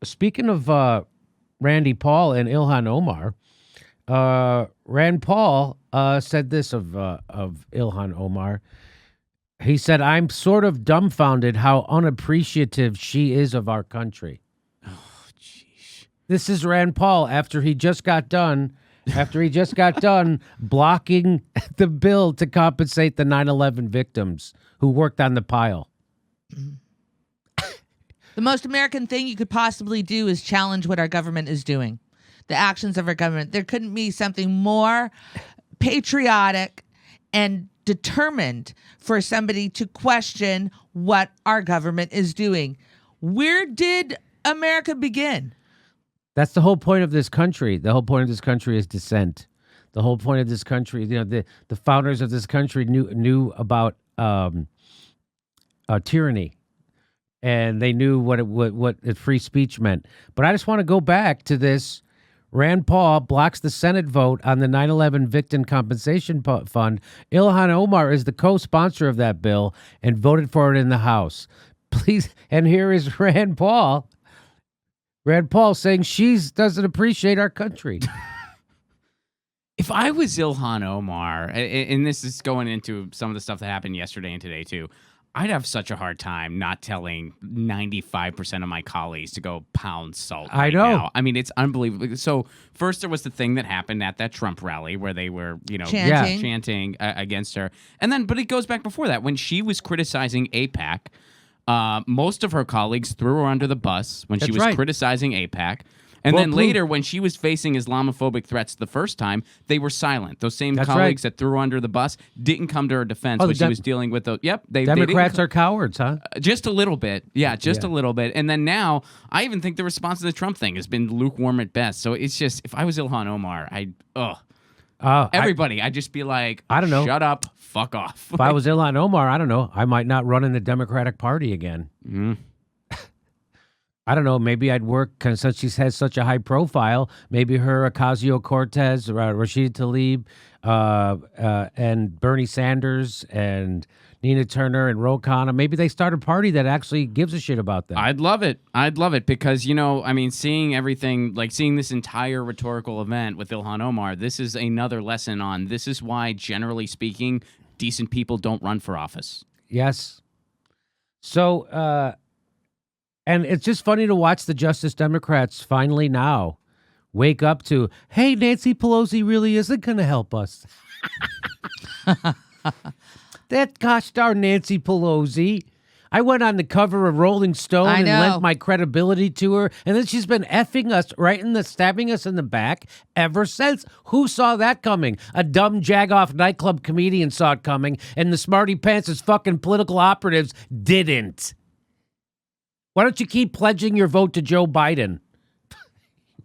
speaking of Randy Paul and Ilhan Omar, Rand Paul said this of Ilhan Omar. He said, "I'm sort of dumbfounded how unappreciative she is of our country." Oh, jeez. This is Rand Paul after he just got done. After he just got done blocking the bill to compensate the 9/11 victims who worked on the pile. The most American thing you could possibly do is challenge what our government is doing, the actions of our government. There couldn't be something more patriotic and determined for somebody to question what our government is doing. Where did America begin? That's the whole point of this country. The whole point of this country is dissent. The whole point of this country, the founders of this country knew about tyranny, and they knew what free speech meant. But I just want to go back to this. Rand Paul blocks the Senate vote on the 9/11 Victim Compensation Fund. Ilhan Omar is the co-sponsor of that bill and voted for it in the House. Please, and here is Rand Paul. Rand Paul saying she doesn't appreciate our country. If I was Ilhan Omar, and this is going into some of the stuff that happened yesterday and today too, I'd have such a hard time not telling 95% of my colleagues to go pound salt right I know. now. I mean, it's unbelievable. So first there was the thing that happened at that Trump rally where they were, chanting against her. And then, but it goes back before that when she was criticizing AIPAC. Most of her colleagues threw her under the bus when she was criticizing AIPAC. And then later, when she was facing Islamophobic threats the first time, they were silent. Those same colleagues that threw her under the bus didn't come to her defense when she was dealing with those. Yep, Democrats are cowards, huh? Just a little bit. Yeah, a little bit. And then now, I even think the response to the Trump thing has been lukewarm at best. So it's just, if I was Ilhan Omar, I'd just be like, I don't know. Shut up, fuck off. If I was Ilhan Omar, I don't know. I might not run in the Democratic Party again. I don't know. Maybe I'd work, since she has such a high profile, maybe her, Ocasio-Cortez, Rashida Tlaib, and Bernie Sanders, and Nina Turner, and Ro Khanna, maybe they start a party that actually gives a shit about them. I'd love it because, seeing everything, like seeing this entire rhetorical event with Ilhan Omar, this is another lesson on this is why, generally speaking, decent people don't run for office. Yes. So, and it's just funny to watch the Justice Democrats finally now wake up to, hey, Nancy Pelosi really isn't going to help us. That gosh darn Nancy Pelosi. I went on the cover of Rolling Stone and lent my credibility to her, and then she's been effing us stabbing us in the back ever since. Who saw that coming? A dumb jagoff nightclub comedian saw it coming, and the smarty pants as fucking political operatives didn't. Why don't you keep pledging your vote to Joe Biden?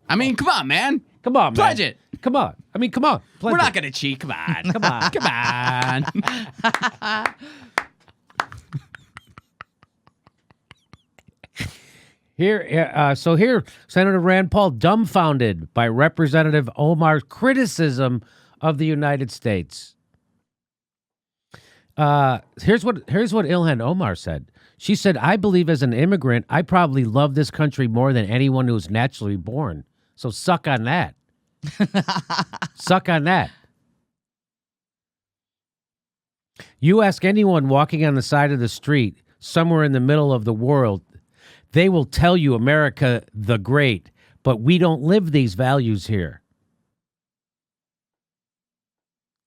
I mean, come on, man. Come on, man. Pledge it. Come on. I mean, come on. We're not going to cheat. Come on. Come on. Come on. Here, Senator Rand Paul dumbfounded by Representative Omar's criticism of the United States. Here's what Ilhan Omar said. She said, "I believe as an immigrant, I probably love this country more than anyone who's naturally born. So suck on that." Suck on that. You ask anyone walking on the side of the street, somewhere in the middle of the world, they will tell you America the Great, but we don't live these values here.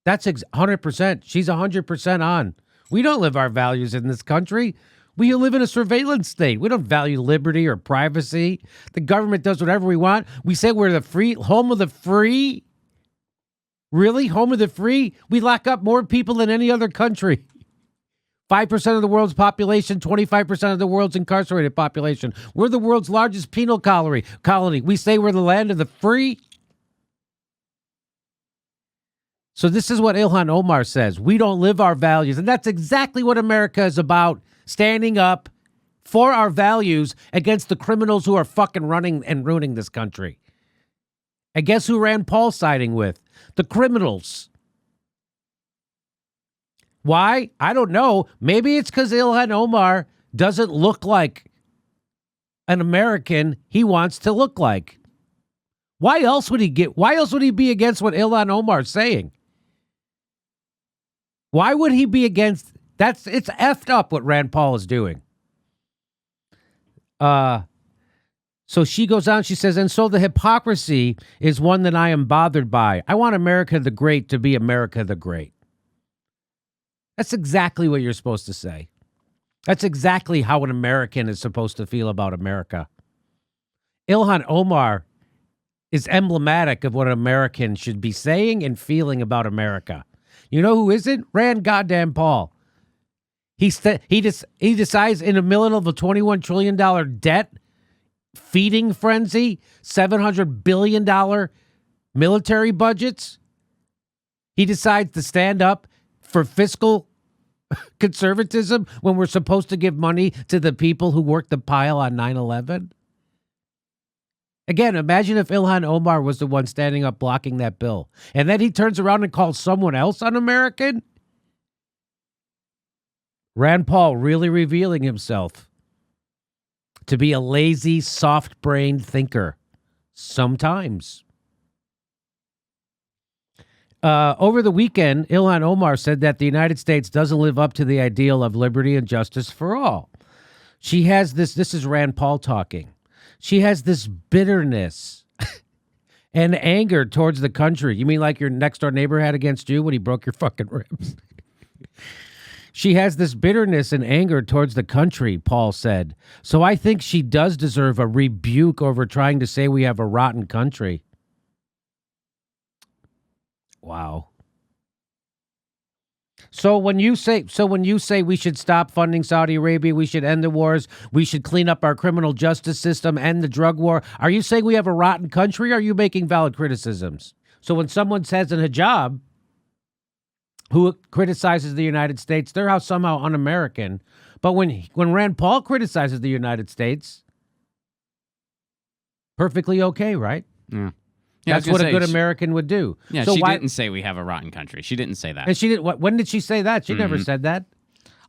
That's 100%. She's 100% on. We don't live our values in this country. We live in a surveillance state. We don't value liberty or privacy. The government does whatever we want. We say we're the home of the free. Really? Home of the free? We lock up more people than any other country. 5% of the world's population, 25% of the world's incarcerated population. We're the world's largest penal colony. We say we're the land of the free. So this is what Ilhan Omar says. We don't live our values. And that's exactly what America is about. Standing up for our values against the criminals who are fucking running and ruining this country. And guess who Rand Paul's siding with? The criminals. Why? I don't know. Maybe it's because Ilhan Omar doesn't look like an American he wants to look like. Why else would he be against what Ilhan Omar's saying? Why would he be against it's effed up what Rand Paul is doing. So she goes on, she says, and so the hypocrisy is one that I am bothered by. I want America the Great to be America the Great. That's exactly what you're supposed to say. That's exactly how an American is supposed to feel about America. Ilhan Omar is emblematic of what an American should be saying and feeling about America. You know who isn't? Rand goddamn Paul. He decides in the middle of a $21 trillion debt feeding frenzy, $700 billion military budgets. He decides to stand up for fiscal conservatism when we're supposed to give money to the people who worked the pile on 9/11. Again, imagine if Ilhan Omar was the one standing up blocking that bill. And then he turns around and calls someone else un-American. Rand Paul really revealing himself to be a lazy, soft-brained thinker. Sometimes. Over the weekend, Ilhan Omar said that the United States doesn't live up to the ideal of liberty and justice for all. She has this is Rand Paul talking. She has this bitterness and anger towards the country. You mean like your next door neighbor had against you when he broke your fucking ribs? She has this bitterness and anger towards the country, Paul said. So I think she does deserve a rebuke over trying to say we have a rotten country. Wow. So when you say we should stop funding Saudi Arabia, we should end the wars, we should clean up our criminal justice system, end the drug war, are you saying we have a rotten country, or are you making valid criticisms? So when someone says in hijab who criticizes the United States, they're somehow un-American. But when Rand Paul criticizes the United States, perfectly okay, right? Yeah. That's what a good American would do. Yeah, so she didn't say we have a rotten country. She didn't say that. And she didn't. When did she say that? She never said that.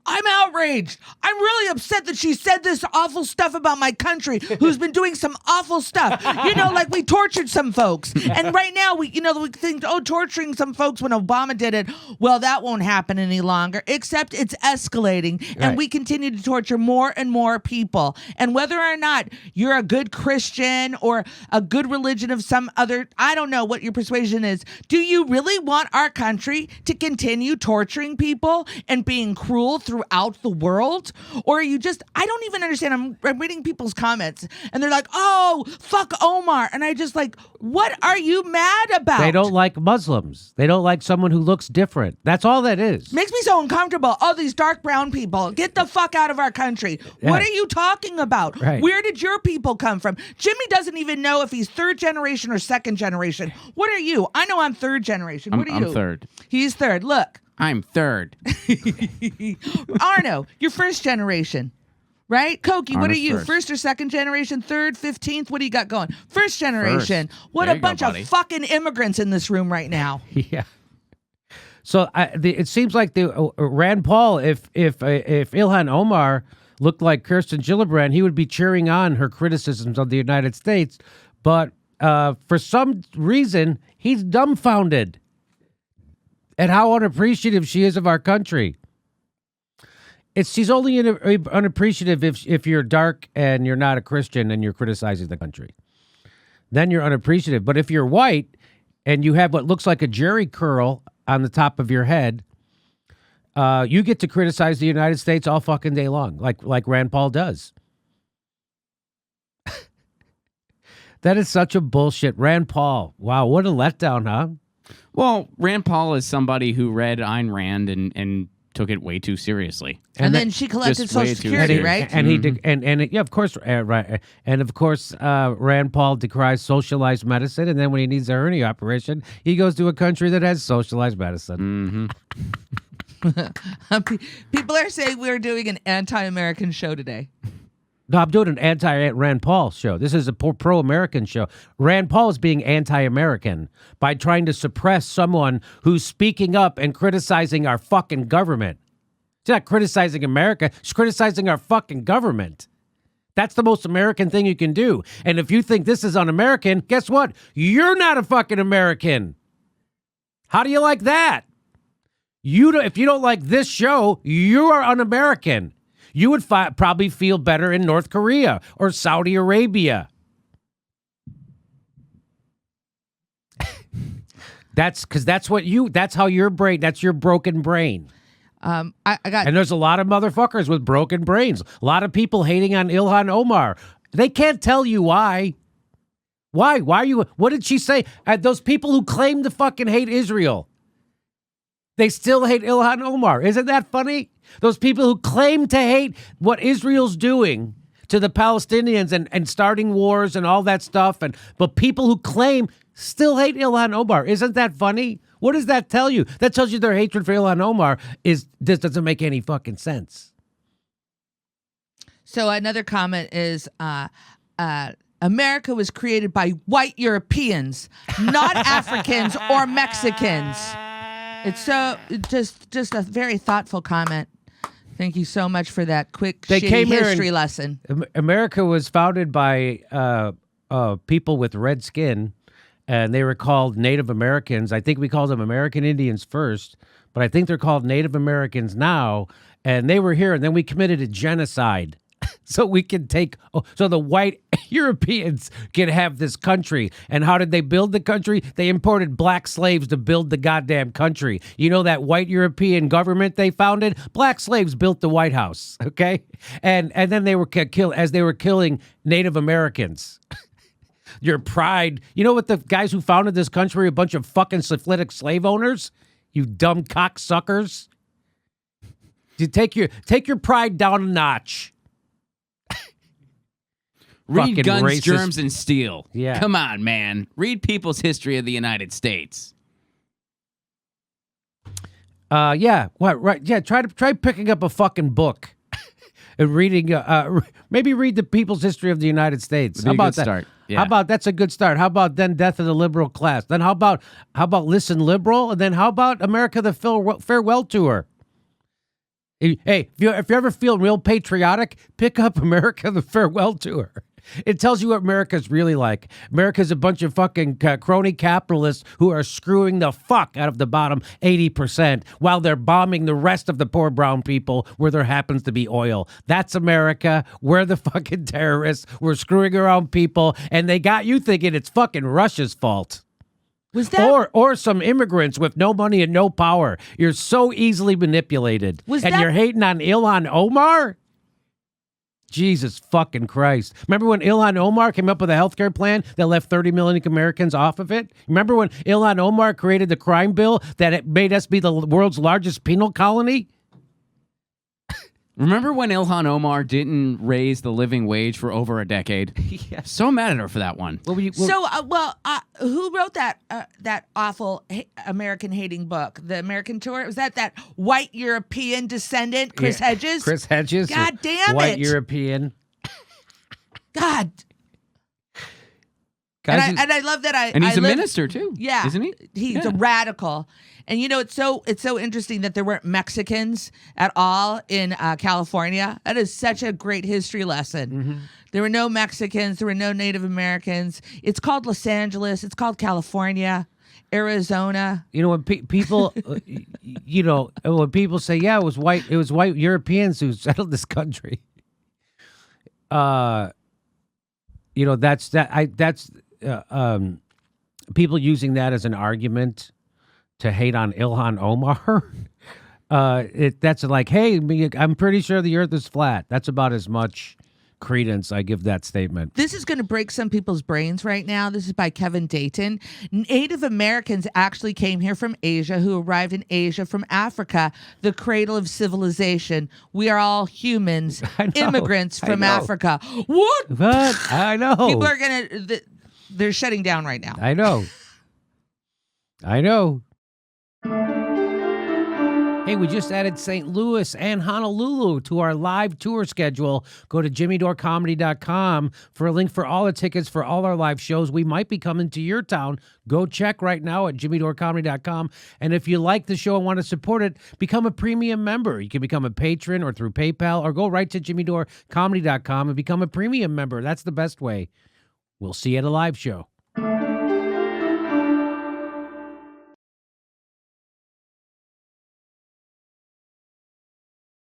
I'm outraged. I'm really upset that she said this awful stuff about my country, who's been doing some awful stuff. You know, like we tortured some folks. And right now, we think, torturing some folks when Obama did it, well, that won't happen any longer, except it's escalating. And Right. we continue to torture more and more people. And whether or not you're a good Christian or a good religion of some other, I don't know what your persuasion is. Do you really want our country to continue torturing people and being cruel throughout the world? Or are you just, I don't even understand. I'm reading people's comments and they're like, oh, fuck Omar. And I just like, what are you mad about? They don't like Muslims. They don't like someone who looks different. That's all that is. Makes me so uncomfortable. Oh, these dark brown people, get the fuck out of our country. Yeah. What are you talking about? Right. Where did your people come from? Jimmy doesn't even know if he's third generation or second generation. What are you? I know I'm third generation. What are you? I'm third. He's third. Look. I'm third. Arno, you're first generation, right? Koki, what are Arno's you? first. First or second generation? Third, 15th? What do you got going? First generation. First. What There a you go, bunch of buddy. fucking immigrants in this room right now. Yeah. So it seems like the Rand Paul, if Ilhan Omar looked like Kirsten Gillibrand, he would be cheering on her criticisms of the United States. But for some reason, he's dumbfounded at how unappreciative she is of our country. She's only unappreciative if you're dark and you're not a Christian and you're criticizing the country. Then you're unappreciative. But if you're white and you have what looks like a jerry curl on the top of your head, you get to criticize the United States all fucking day long, like Rand Paul does. That is such a bullshit. Rand Paul. Wow, what a letdown, huh? Well, Rand Paul is somebody who read Ayn Rand and took it way too seriously. And then she collected just way Social too Security, serious. right? And he did, and yeah, of course, right. And of course, Rand Paul decries socialized medicine, and then when he needs a hernia operation, he goes to a country that has socialized medicine. People are saying we're doing an anti-American show today. No, I'm doing an anti-Rand Paul show. This is a pro-American show. Rand Paul is being anti-American by trying to suppress someone who's speaking up and criticizing our fucking government. She's not criticizing America. She's criticizing our fucking government. That's the most American thing you can do. And if you think this is un-American, guess what? You're not a fucking American. How do you like that? If you don't like this show, you are un-American. You would probably feel better in North Korea or Saudi Arabia. That's how your brain, that's your broken brain. I got, and there's a lot of motherfuckers with broken brains. A lot of people hating on Ilhan Omar. They can't tell you why. Why? What did she say? Those people who claim to fucking hate Israel, they still hate Ilhan Omar. Isn't that funny? Those people who claim to hate what Israel's doing to the Palestinians and starting wars and all that stuff, but people who claim still hate Ilhan Omar. Isn't that funny? What does that tell you? That tells you their hatred for Ilhan Omar doesn't make any fucking sense. So another comment is, America was created by white Europeans, not Africans or Mexicans. It's just a very thoughtful comment. Thank you so much for that quick history lesson. America was founded by people with red skin, and they were called Native Americans. I think we called them American Indians first, but I think they're called Native Americans now. And they were here, and then we committed a genocide. So the white Europeans can have this country. And how did they build the country? They imported black slaves to build the goddamn country. You know that white European government they founded? Black slaves built the White House, okay? And then they were killed as they were killing Native Americans. Your pride. You know what the guys who founded this country are? A bunch of fucking syphilitic slave owners? You dumb cocksuckers. You take your pride down a notch. Read Guns, racist. Germs, and Steel. Yeah. Come on, man. Read People's History of the United States. Yeah. What? Right. Yeah. Try picking up a fucking book and reading. Maybe read the People's History of the United States. How about that? Start. Yeah. How about that's a good start? How about then Death of the Liberal Class? Then how about Listen Liberal? And then how about America the Farewell Tour? Hey, if you ever feel real patriotic, pick up America the Farewell Tour. It tells you what America's really like. America's a bunch of fucking crony capitalists who are screwing the fuck out of the bottom 80% while they're bombing the rest of the poor brown people where there happens to be oil. That's America. We're the fucking terrorists. We're screwing around people, and they got you thinking it's fucking Russia's fault. Was that or some immigrants with no money and no power? You're so easily manipulated. You're hating on Ilhan Omar? Jesus fucking Christ. Remember when Ilhan Omar came up with a healthcare plan that left 30 million Americans off of it? Remember when Ilhan Omar created the crime bill that it made us be the world's largest penal colony? Remember when Ilhan Omar didn't raise the living wage for over a decade? Yeah. So mad at her for that one. Who wrote that awful American hating book, The American Tour? Was that white European descendant, Chris Hedges? Chris Hedges. God damn it. White European. God. And I love that and he's a minister too. Yeah, isn't he? He's a radical. And you know, it's so interesting that there weren't Mexicans at all in California. That is such a great history lesson. Mm-hmm. There were no Mexicans. There were no Native Americans. It's called Los Angeles. It's called California, Arizona. You know, when people, when people say, "Yeah, it was white Europeans who settled this country." That's people using that as an argument to hate on Ilhan Omar. That's like, hey, I'm pretty sure the earth is flat. That's about as much credence I give that statement. This is going to break some people's brains right now. This is by Kevin Dayton. Native Americans actually came here from Asia, who arrived in Asia from Africa, the cradle of civilization. We are all humans, immigrants from Africa. What? I know. People are they're shutting down right now. I know. Hey, we just added St. Louis and Honolulu to our live tour schedule. Go to jimmydorecomedy.com for a link for all the tickets for all our live shows. We might be coming to your town. Go check right now at jimmydorecomedy.com. And if you like the show and want to support it, become a premium member. You can become a patron or through PayPal, or go right to jimmydorecomedy.com and become a premium member. That's the best way. We'll see you at a live show.